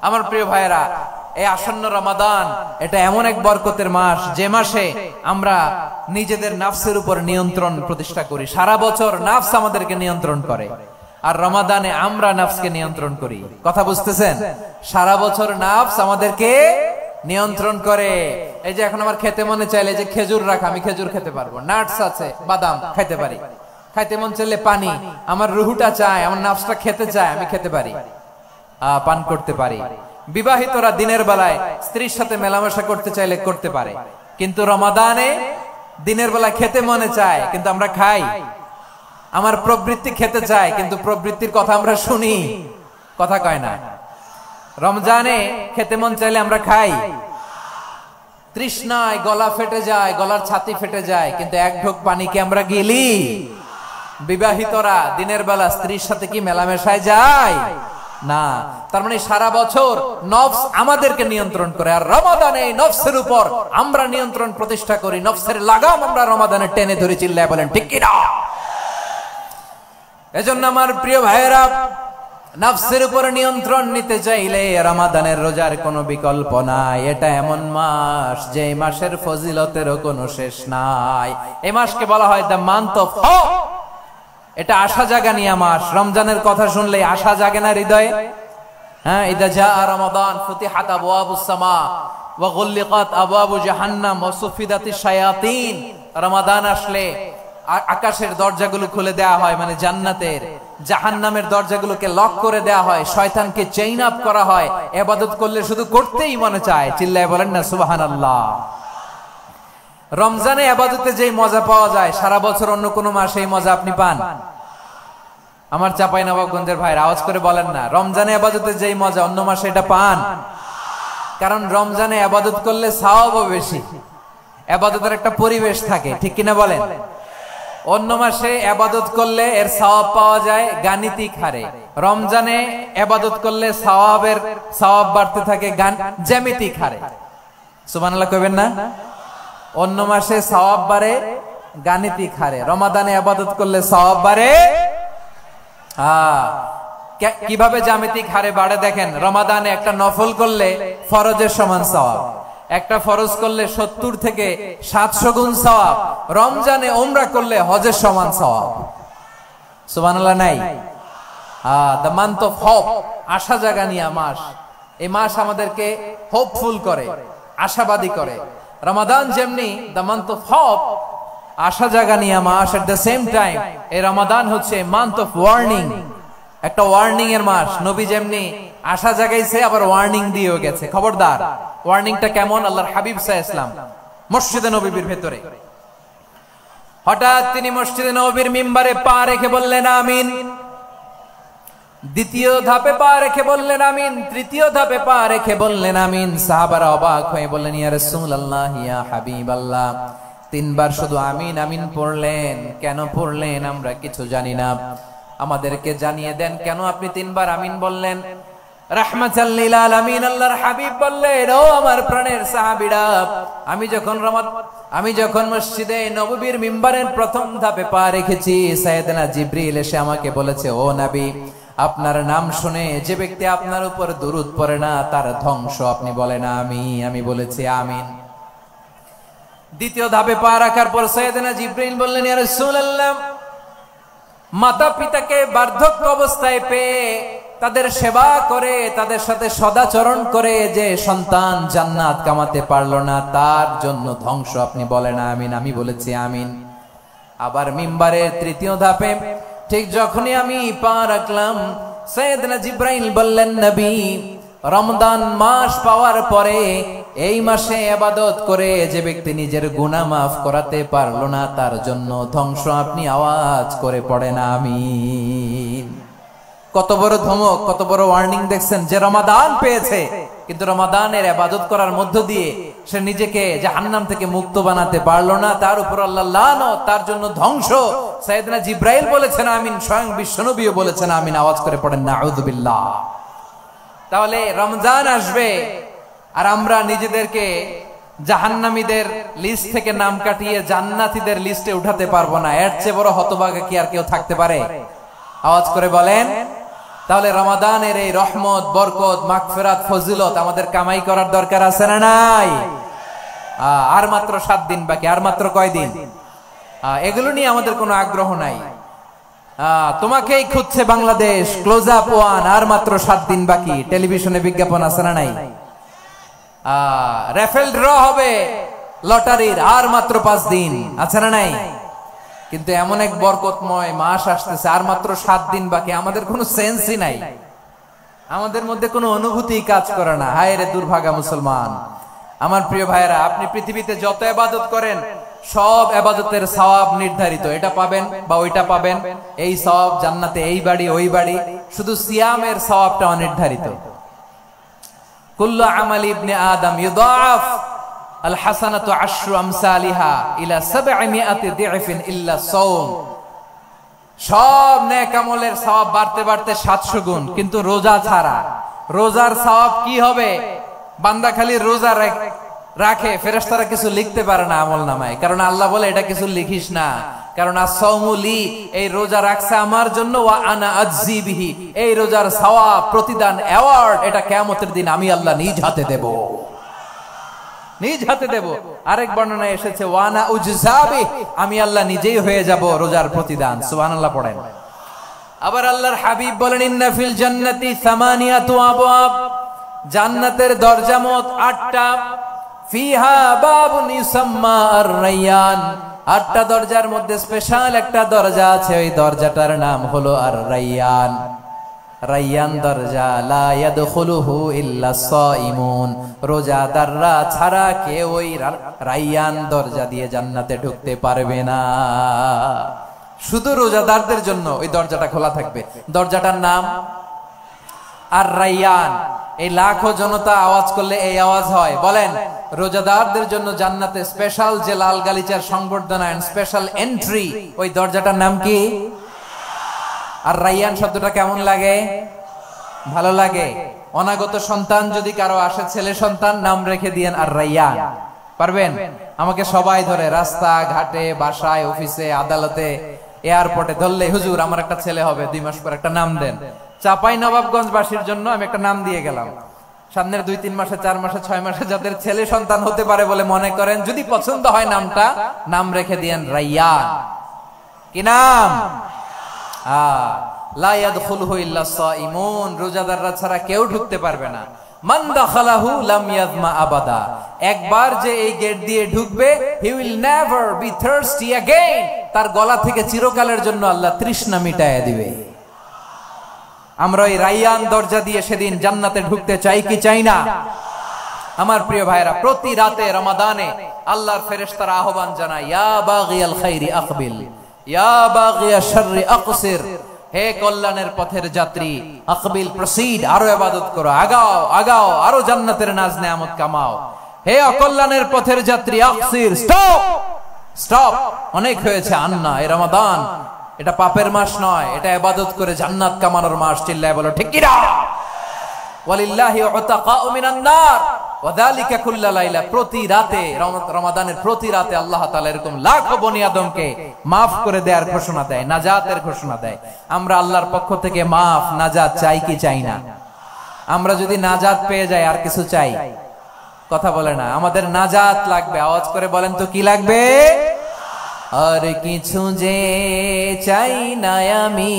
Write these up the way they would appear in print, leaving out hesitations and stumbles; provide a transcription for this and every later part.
আমার প্রিয় ভাইরা, এই আসন্ন রমাদান এটা এমন এক বরকতের মাস যে মাসে আমরা নিজেদের নাফসের উপর নিয়ন্ত্রণ প্রতিষ্ঠা করি। সারা বছর নাফস আমাদেরকে নিয়ন্ত্রণ করে, আর রমাদানে আমরা নাফসকে নিয়ন্ত্রণ করি। কথা বুঝতেছেন? সারা বছর নাফস আমাদেরকে নিয়ন্ত্রণ করে। এই যে এখন আমার খেতে মনে চাইলে যে খেজুর রাখা, আমি খেজুর খেতে পারবো, নাটস আছে, বাদাম খাইতে পারি। খাইতে মন চাইলে পানি, আমার রুহুটা চায়, আমার নাফসটা খেতে চায়, আমি খেতে পারি, পান করতে পারি। বিবাহিতরা দিনের বেলায় স্ত্রীর সাথে মেলামেশা করতে চাইলে করতে পারে, কিন্তু রমাদানে দিনের বেলায় খেতে মনে চায় কিন্তু আমরা খাই। আমার প্রবৃত্তি খেতে চায় কিন্তু প্রবৃত্তির কথা আমরা শুনি, কথা কয় না। রমজানে খেতে মন চাইলে আমরা খাই, তৃষ্ণায় গলা ফেটে যায়, গলার ছাতি ফেটে যায়, কিন্তু এক ঢোক পানিকে আমরা গিলি। বিবাহিতরা দিনের বেলা স্ত্রীর সাথে কি মেলামেশায় যায় না। তার মানে সারা বছর নফস আমাদেরকে নিয়ন্ত্রণ করে, আর রমাদানে নফসের উপর আমরা নিয়ন্ত্রণ প্রতিষ্ঠা করি। নফসের লাগাম আমরা রমাদানে টেনে ধরে, চিল্লায় বলেন ঠিক কি না? এজন্য আমার প্রিয় ভাইয়েরা, নফসের উপর নিয়ন্ত্রণ নিতে চাইলে রমাদানের রোজার কোনো বিকল্প নাই। এটা এমন মাস যে মাসের ফজিলতেরও কোনো শেষ নাই। এই মাসকে বলা হয় দ্য মান্থ অফ হোপ। এটা আশা জাগানিয়া মাস। রমজানের কথা শুনলে আশা জাগে না হৃদয়ে? হ্যাঁ, ইদা জাআ রমাদান ফুতিহাত আবওয়াবুস সামা ওয়া গুল্লিকাত আবওয়াবু জাহান্নাম ওয়া সুফিদাতিশ শায়াতিন। রমাদান আসলে আকাশের দরজাগুলো খুলে দেয়া হয়, মানে জান্নাতের। জাহান্নামের দরজাগুলোকে লক করে দেয়া হয়, শয়তানকে চেইন আপ করা হয়। ইবাদত করলে শুধু করতেই মনে চায়, চিল্লায় বলেন না সুবহানাল্লাহ। রমজানে ইবাদতে যেই মজা পাওয়া যায়, সারা বছর অন্য কোন মাসে এই মজা আপনি পান? আমার চাঁপাইনবাবগঞ্জের ভাইরা আওয়াজ করে বলেন না, রমজানে ইবাদতে যেই মজা অন্য মাসে এটা পান? কারণ রমজানে ইবাদত করলে সওয়াবও বেশি, ইবাদতের একটা পরিবেশ থাকে, ঠিক কিনা বলেন? অন্য মাসে ইবাদত করলে এর সওয়াব পাওয়া যায় গাণিতিক হারে, রমজানে ইবাদত করলে সওয়াব বাড়তে থাকে জ্যামিতিক হারে। সুবহানাল্লাহ কইবেন না? অন্য মাসে সওয়াব বাড়ে গাণিতিক হারে, রমাদানে ইবাদত করলে সওয়াব বাড়ে কিভাবে জ্যামিতিক হারে বাড়ে দেখেন। রমাদানে একটা নফল করলে ফরজের সমান সওয়াব, একটা ফরজ করলে 70 থেকে 700 গুণ সওয়াব। রমজানে উমরা করলে হজের সমান সওয়াব। সুবহানাল্লাহ নাই? দ্য মান্থ অফ হোপ, আশা জাগানিয়া মাস। এই মাস আমাদেরকে হোপফুল করে, আশাবাদী করে। রমাদান যেমনি দ্য মান্থ অফ হোপ, আশা জাগানিয়া মাস, এট দ্য সেম টাইম এই রমাদান হচ্ছে মান্থ অফ ওয়ার্নিং, একটা ওয়ার্নিং এর মাস। নবী যেমনি আশা জাগাইছে, আবার ওয়ার্নিং দিয়েও গেছে, খবরদার। ওয়ার্নিংটা কেমন? আল্লাহর হাবিব সাল্লাল্লাহু আলাইহি ওয়াসাল্লাম মসজিদে নববীর ভেতরে হঠাৎ তিনি মসজিদে নববীর মিম্বারে পা রেখে বললেন আমিন। দ্বিতীয় ধাপে পা রেখে বললেন আমিন, তৃতীয় ধাপে পা রেখে বললেন আমিন। সাহাবারা অবাক হয়ে বললেন, ইয়া রাসূলুল্লাহ, ইয়া হাবিবাল্লাহ, তিনবার শুধু আমিন আমিন পড়লেন, কেন পড়লেন আমরা কিছু জানি না, আমাদেরকে জানিয়ে দেন কেন আপনি তিনবার আমিন বললেন। রাহমাতাল লিল আলামিন আল্লাহর হাবিব বললেন, ও আমার প্রাণের সাহাবীরা, আমি যখন মসজিদে নববীর মিম্বারের প্রথম ধাপে পা রেখেছি, সাইয়েদনা জিবরিল এসে আমাকে বলেছে, ও নবী, আপনার নাম শুনে যে ব্যক্তি আপনার উপর দুরূদ পড়ে না তার ধ্বংস আপনি বলেন আমি বলেছি আমিন। দ্বিতীয় ধাপে পা রাখার পর সাইয়েদনা জিবরিল বললেন, ইয়া রাসূলুল্লাহ, মাতা পিতাকে বার্ধক্য অবস্থায় পেয়ে তাদের সেবা করে, তাদের সাথে সদাচরণ করে যে সন্তান জান্নাত কামাতে পারলো না, তার জন্য ধ্বংস আপনি বলেন আমিন। আমি বলেছি আমিন। আবার মিম্বারের তৃতীয় ধাপে ঠিক যখনই আমি পা রাখলাম, সাইয়েদনা জিবরাইল বললেন, নবী, রমজান মাস পাওয়ার পরে এই মাসে ইবাদত করে যে ব্যক্তি নিজের গুনাহ মাফ করাতে পারলো না, তার জন্য ধ্বংস আপনি আওয়াজ করে পড়েন আমিন। কত বড় ধমক, কত বড় ওয়ার্নিং দেখছেন। যে রমাদান পেয়েছে কিন্তু রমাদানের ইবাদত করার মধ্য দিয়ে সে নিজেকে জাহান্নাম থেকে মুক্ত বানাতে পারলো না, তার উপর আল্লাহ লানত, তার জন্য ধ্বংস। সাইয়েদনা জিবরাইল বলেছেন আমিন, স্বয়ং বিশ্বনবীও বলেছেন আমিন। আওয়াজ করে পড়েন নাউযুবিল্লাহ। তাহলে রমজান আসবে আর আমরা নিজেদেরকে জাহান্নামীদের লিস্ট থেকে নাম কাটিয়ে জান্নাতীদের লিস্টে উঠাতে পারবো না। এর চেয়ে বড় হতভাগা কি আর কেউ থাকতে পারে? আওয়াজ করে বলেন তাহলে রমাদানের এই রহমত, বরকত, মাগফিরাত, ফজিলত আমাদের কামাই করার দরকার আছে না নাই? আর মাত্র 7 দিন বাকি। আর মাত্র কয় দিন? এগুলো নিয়ে আমাদের কোনো আগ্রহ নাই। তোমাকেই খুঁজছে বাংলাদেশ, ক্লোজ আপ ওয়ান, আর মাত্র 7 দিন বাকি। টেলিভিশনে বিজ্ঞাপন আছে না নাই? রাফেল ড্র হবে লটারির, আর মাত্র 5 দিন, আছে না নাই? কিন্তু এমন এক বরকতময় মাস আসতেছে, আর মাত্র 7 দিন বাকি। আমাদের কোনো সেন্সই নাই, আমাদের মধ্যে কোনো অনুভূতি কাজ করে না। হায় রে দুর্ভাগা মুসলমান। আমার প্রিয় ভাইয়েরা, আপনি পৃথিবীতে যত ইবাদত করেন সব ইবাদতের সওয়াব নির্ধারিত। এটা পাবেন বা ওইটা পাবেন, এই সওয়াব জান্নাতে, এই বাড়ি ওই বাড়ি। শুধু সিয়ামের সওয়াবটা অনির্ধারিত। কুল্লু আমালি ইবনে আদম ইউদাফ আল হাসানাতু আশরু আমসালিহা ইলা 700 দি'ফিন ইল্লা সাওম। সব নেক আমলের সওয়াব বাড়তে বাড়তে 700 গুণ, কিন্তু রোজা ছাড়া। রোজার সওয়াব কি হবে? বান্দা খালি রোজা রাখে, ফেরেশতারা কিছু লিখতে পারে না আমলনামায়, কারণ আল্লাহ বলে এটা কিছু লিখিস না, কারণ as-সাওমু লি, এই রোজা রাখছে আমার জন্য, ওয়া আনা আজজি বিহি, এই রোজার সওয়াব, প্রতিদান, অ্যাওয়ার্ড, এটা কিয়ামতের দিন আমি আল্লাহ নিজ হাতে দেব, নিজ হাতে দেব। আরেক বর্ণনায় এসেছে ওয়া আনা উজজাবি, আমি আল্লাহ নিজেই হয়ে যাব রোজার প্রতিদান। সুবহানাল্লাহ পড়েন। আবার আল্লাহর হাবিব বলেন ইন্না ফিল জান্নাতি 8 আবওয়াব, জান্নাতের দরজা মোট 8টা। ফিহা বাবুন ইউসাম্মা আর-রায়্যান, 8টা দরজার মধ্যে স্পেশাল একটা দরজা আছে, ওই দরজাটার নাম হলো আর-রায়্যান। রায়্যান দরজা, লা ইয়াদখুলুহু ইল্লা সাইমুন, রোজাদাররা ছাড়া কেউ ওই রায়্যান দরজা দিয়ে জান্নাতে ঢুকতে পারবে না। শুধু রোজাদারদের জন্য ওই দরজাটা খোলা থাকবে। দরজাটার নাম আর-রায়্যান। এই লাখো জনতা আওয়াজ করলে এই আওয়াজ হয়। বলেন, রোজাদারদের জন্য জান্নাতে স্পেশাল যে লাল গালিচার সংবর্ধনা এন্ড স্পেশাল এন্ট্রি, ওই দরজাটার নাম কি? আর-রায়্যান শব্দটা কেমন লাগে? ভালো লাগে। অনাগত সন্তান যদি কারো আসে, ছেলে সন্তান, নাম রেখে দিয়েন আর-রায়্যান। পারবেন? আমাকে সবাই ধরে রাস্তা ঘাটে, বাসায়, অফিসে, আদালতে, এয়ারপোর্টে ধরলে, হুজুর আমার একটা ছেলে হবে 2 মাস পর, একটা নাম দেন। চাপাই নবাবগঞ্জবাসীর জন্য আমি একটা নাম দিয়ে গেলাম। সামনের 2-3 মাসে, 4 মাসে, 6 মাসে যাদের ছেলে সন্তান হতে পারে বলে মনে করেন, যদি পছন্দ হয় নামটা, নাম রেখে দিয়েন রায়্যান। কি নাম? লা ইয়াদখুলুহু ইল্লা সাইমুন, রোজাদাররা ছাড়া কেউ ঢুকতে পারবে না। মান দাখালাহু লাম ইয়াযমা আবাদা, একবার যে এই গেট দিয়ে ঢুকবে, he will never be thirsty again, তার গলা থেকে চিরকালের জন্য আল্লাহ তৃষ্ণা মিটায়া দিবে। আমরা ওই রায়্যান দরজা দিয়ে সেদিন জান্নাতে ঢুকতে চাই কি চাই না? আমার প্রিয় ভাইরা, প্রতি রাতে রমাদানে আল্লাহর ফেরেশতারা আহ্বান জানায়, ইয়া বাগিয়াল খাইরি আকবিল, ইয়া বাগিয়াশ শাররি আকসির, হে কল্যাণের পথের যাত্রী, আকবিল, প্রসিড, আরো ইবাদত করো, আগাও আগাও, আরো জান্নাতের নাজ নেয়ামত কামাও। হে অকল্যাণের পথের যাত্রী, আকসির, স্টপ স্টপ, অনেক হয়েছে। আন্না, এই রমাদান এটা পাপের মাস নয়, এটা ইবাদত করে জান্নাত কামানোর মাস। চিল্লায় বলো ঠিক কি না? ওয়ালিল্লাহি উতাকাউ মিনান নার ওয়া যালিকা কুল্লা লাইলা, প্রতি রাতে, রমাদানের প্রতি রাতে আল্লাহ তাআলা এরকম লাখো বনি আদমকে maaf করে দেওয়ার ঘোষণা দেয়, নাজাতের ঘোষণা দেয়। আমরা আল্লাহর পক্ষ থেকে maaf, নাজাত চাই কি চাই না? আমরা যদি নাজাত পেয়ে যাই আর কিছু চাই? কথা বলে না। আমাদের নাজাত লাগবে। আওয়াজ করে বলেন তো কি লাগবে? আর কিছু যে চাই না আমি,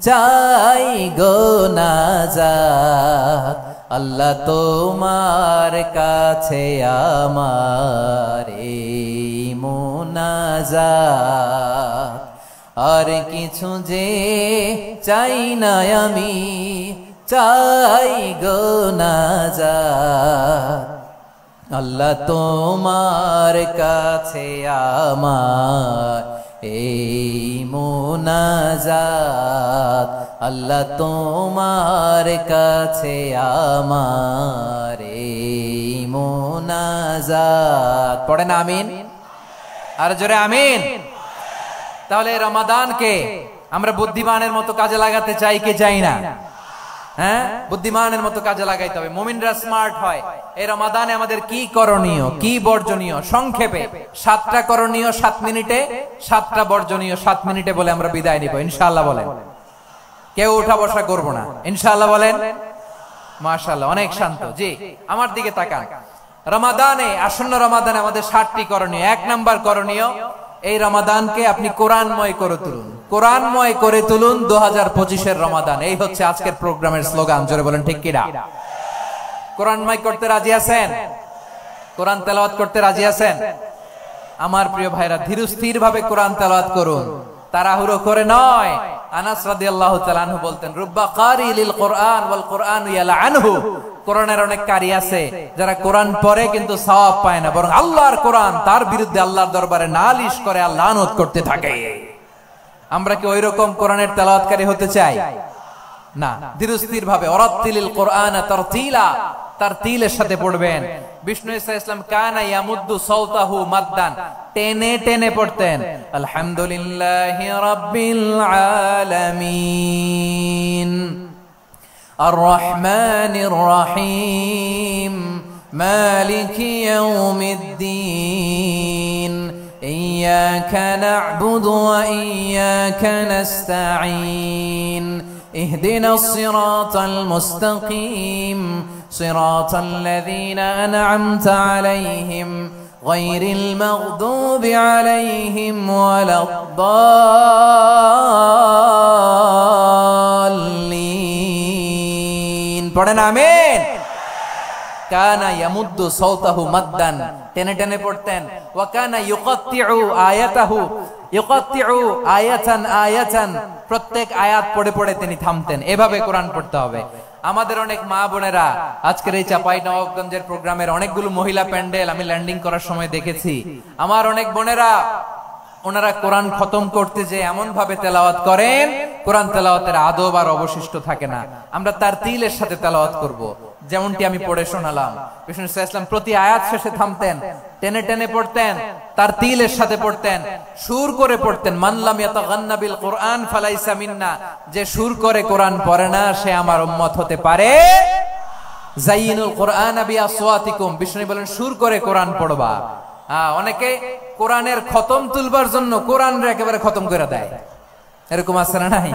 চাই গো নাজাত, আল্লাহ তোমার কাছে আমার এই মুনাজাত। আর কিছু যে চাই না আমি, চাই গো নাজাত, আল্লাহ তোমার কাছে আমার এই মুনাজাত, আল্লাহ তোমার কাছে আমার এই মুনাজাত। পড়েন আমিন, আর জোরে আমিন। তাহলে রমাদানকে আমরা বুদ্ধিমানের মতো কাজে লাগাতে চাই কি চাই না? হ্যাঁ, বুদ্ধিমানের মতো কাজে লাগাইতে হবে। মুমিনরা স্মার্ট হয়। এই রমাদানে আমাদের কি করণীয়, কি বর্জনীয়, সংক্ষেপে 7টা করণীয় 7 মিনিটে, 7টা বর্জনীয় 7 মিনিটে বলে আমরা বিদায় নিব ইনশাআল্লাহ। বলেন কেউ উঠা বসা করবো না ইনশাআল্লাহ বলেন। মাশাআল্লাহ, অনেক শান্ত। জি, আমার দিকে তাকান। রমাদানে, আসন্ন রমাদানে আমাদের 7টি করণীয়। 1 নাম্বার করণীয়, এই রমাদানকে আপনি কোরআনময় করে তুলুন। কোরআনময় করে তুলুন 2025-এর রমাদান। এই হচ্ছে আজকের প্রোগ্রামের স্লোগান। জোরে বলেন ঠিক কিনা? কোরআনময় করতে রাজি আছেন? কোরআন তেলাওয়াত করতে রাজি আছেন? আমার প্রিয় ভাইরা, ধীরস্থির ভাবে কোরআন তেলাওয়াত করুন, তাড়াহুড়ো করে নয়। আনাস রাদিয়াল্লাহু তাআলা আনহু বলতেন, রুব্বা কারি লিল কোরআন ওয়াল কোরআন ইয়ালআনহু। কোরআনের অনেক কারি আছে যারা কোরআন পড়ে কিন্তু সওয়াব পায় না, বরং আল্লাহর কোরআন তার বিরুদ্ধে আল্লাহর দরবারে নালিশ করে আর লানত করতে থাকে। আমরা কি ওইরকম কোরআনের তেলাওয়াতকারী হতে চাই? না। ধীরস্থির ভাবে ওয়ারাত্তিলিল কোরআন তারতিলা, তারতিলের সাথে পড়বেন। বিষ্ণু ইসা ইসলাম কানা ইয়ামুদ্দু সাওতাহু মাদ্দান, টেনে টেনে পড়তেন। আলহামদুলিল্লাহি রাব্বিল আলামিন আর রহমানির রহিম মালিকি ইয়াউমিদ্দিন ইয়্যাকা না'বুদু ওয়া ইয়্যাকা নাস্তাঈন اهدنا الصراط المستقيم صراط الذين أنعمت عليهم غير المغضوب عليهم ولا الضالين পড়েন আমিন। কানা ইয়ামুদ্দু সাওতাহু মাদ্দান, টেনে টেনে পড়তেন। ওয়া কানা ইউকাত্তিউ আয়াতাহু, ইউকাত্তিউ আয়াতান আয়াতান, প্রত্যেক আয়াত পড়ে পড়ে তিনি থামতেন। এভাবে কোরআন পড়তে হবে। আমাদের অনেক মা বোনেরা আজকের এই চাঁপাইনবাবগঞ্জের প্রোগ্রামের অনেকগুলো মহিলা প্যান্ডেল আমি ল্যান্ডিং করার সময় দেখেছি। আমার অনেক বোনেরা, ওনারা কোরআন খতম করতে যে এমন ভাবে তেলাওয়াত করেন, কোরআন তেলাওয়াতের আদব আর অবশিষ্ট থাকে না। আমরা তারতিলের সাথে তেলাওয়াত করব, যেমনটি আমি পড়ে শোনালাম। বিষ্ণু ইসলাম প্রতি আয়াত শেষে থামতেন, টেনে টেনে পড়তেন, তারতিলের সাথে পড়তেন, সুর করে পড়তেন। মান লাম ইয়াতাগান্না বিল কোরআন ফালাইসা মিন্না, যে সুর করে কোরআন পড়ে না সে আমার উম্মত হতে পারে। যায়িনুল কোরআন বিআসওয়াতিকুম, বিষ্ণু বলেন সুর করে কোরআন পড়বা। অনেকে কোরআনের খতম তুলবার জন্য কোরআনরে একেবারে খতম করে দেয়, এরকম আছে না নাই?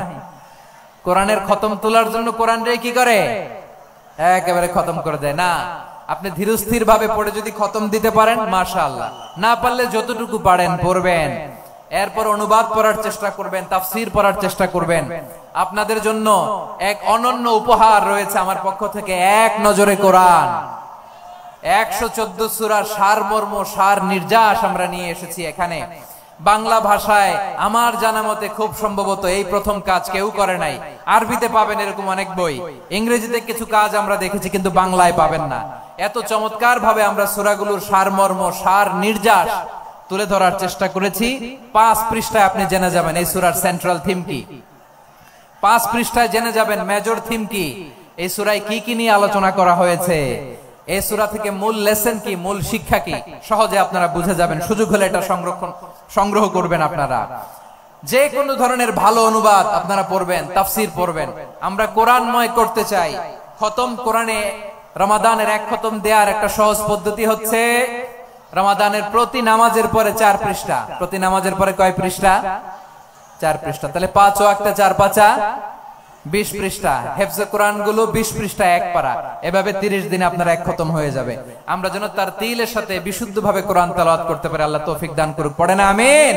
কোরআনের খতম তোলার জন্য কোরআনরে কি করে? একেবারে খতম করে দেয়। না, আপনি ধীরস্থির ভাবে পড়ে যদি খতম দিতে পারেন মাশাআল্লাহ, না পারলে যতটুকু পারেন পড়বেন। এরপর অনুবাদ পড়ার চেষ্টা করবেন, তাফসীর পড়ার চেষ্টা করবেন। আপনাদের জন্য এক অনন্য উপহার রয়েছে আমার পক্ষ থেকে, এক নজরে কোরআন। 114 সূরার সারমর্ম, সার নির্যাস আমরা নিয়ে এসেছি এখানে বাংলা ভাষায়। আমার জানা মতে খুব সম্ভবত এই প্রথম কাজ কেউ করে নাই। আরবিতে পাবেন এরকম অনেক বই, ইংরেজিতে কিছু কাজ আমরা দেখেছি, কিন্তু বাংলায় পাবেন না। এত চমৎকার ভাবে আমরা সূরাগুলোর সারমর্ম, সার নির্যাস তুলে ধরার চেষ্টা করেছি। 5 পৃষ্ঠায় আপনি জেনে যাবেন এই সূরার সেন্ট্রাল থিম কি। 5 পৃষ্ঠায় জেনে যাবেন মেজর থিম কি, এই সূরায় কি কি নিয়ে আলোচনা করা হয়েছে, এই সূরা থেকে মূল লেসন কি, মূল শিক্ষা কি, সহজে আপনারা বুঝে যাবেন। সুযোগ হলে এটা সংগ্রহ করবেন আপনারা। যে কোনো ধরনের ভালো অনুবাদ আপনারা পড়বেন, তাফসীর পড়বেন। আমরা কোরআনময় করতে চাই। খতম কোরআনে রমাদানের 1 খতম দেওয়ার একটা সহজ পদ্ধতি হচ্ছে, রমাদানের প্রতি নামাজের পরে 4 পৃষ্ঠা। প্রতি নামাজের পরে কয় পৃষ্ঠা? 4 পৃষ্ঠা। তাহলে 5 ওয়াক্তে 4 পাঁচা 20 পৃষ্ঠা। হেফজে কোরআন গুলো 20 পৃষ্ঠা এক পারা। এভাবে 30 দিনে আপনার 1 খতম হয়ে যাবে। আমরা যেন তারতিলের সাথে বিশুদ্ধভাবে কোরআন তেলাওয়াত করতে পারি, আল্লাহ তৌফিক দান করুক। পড়েন আমিন।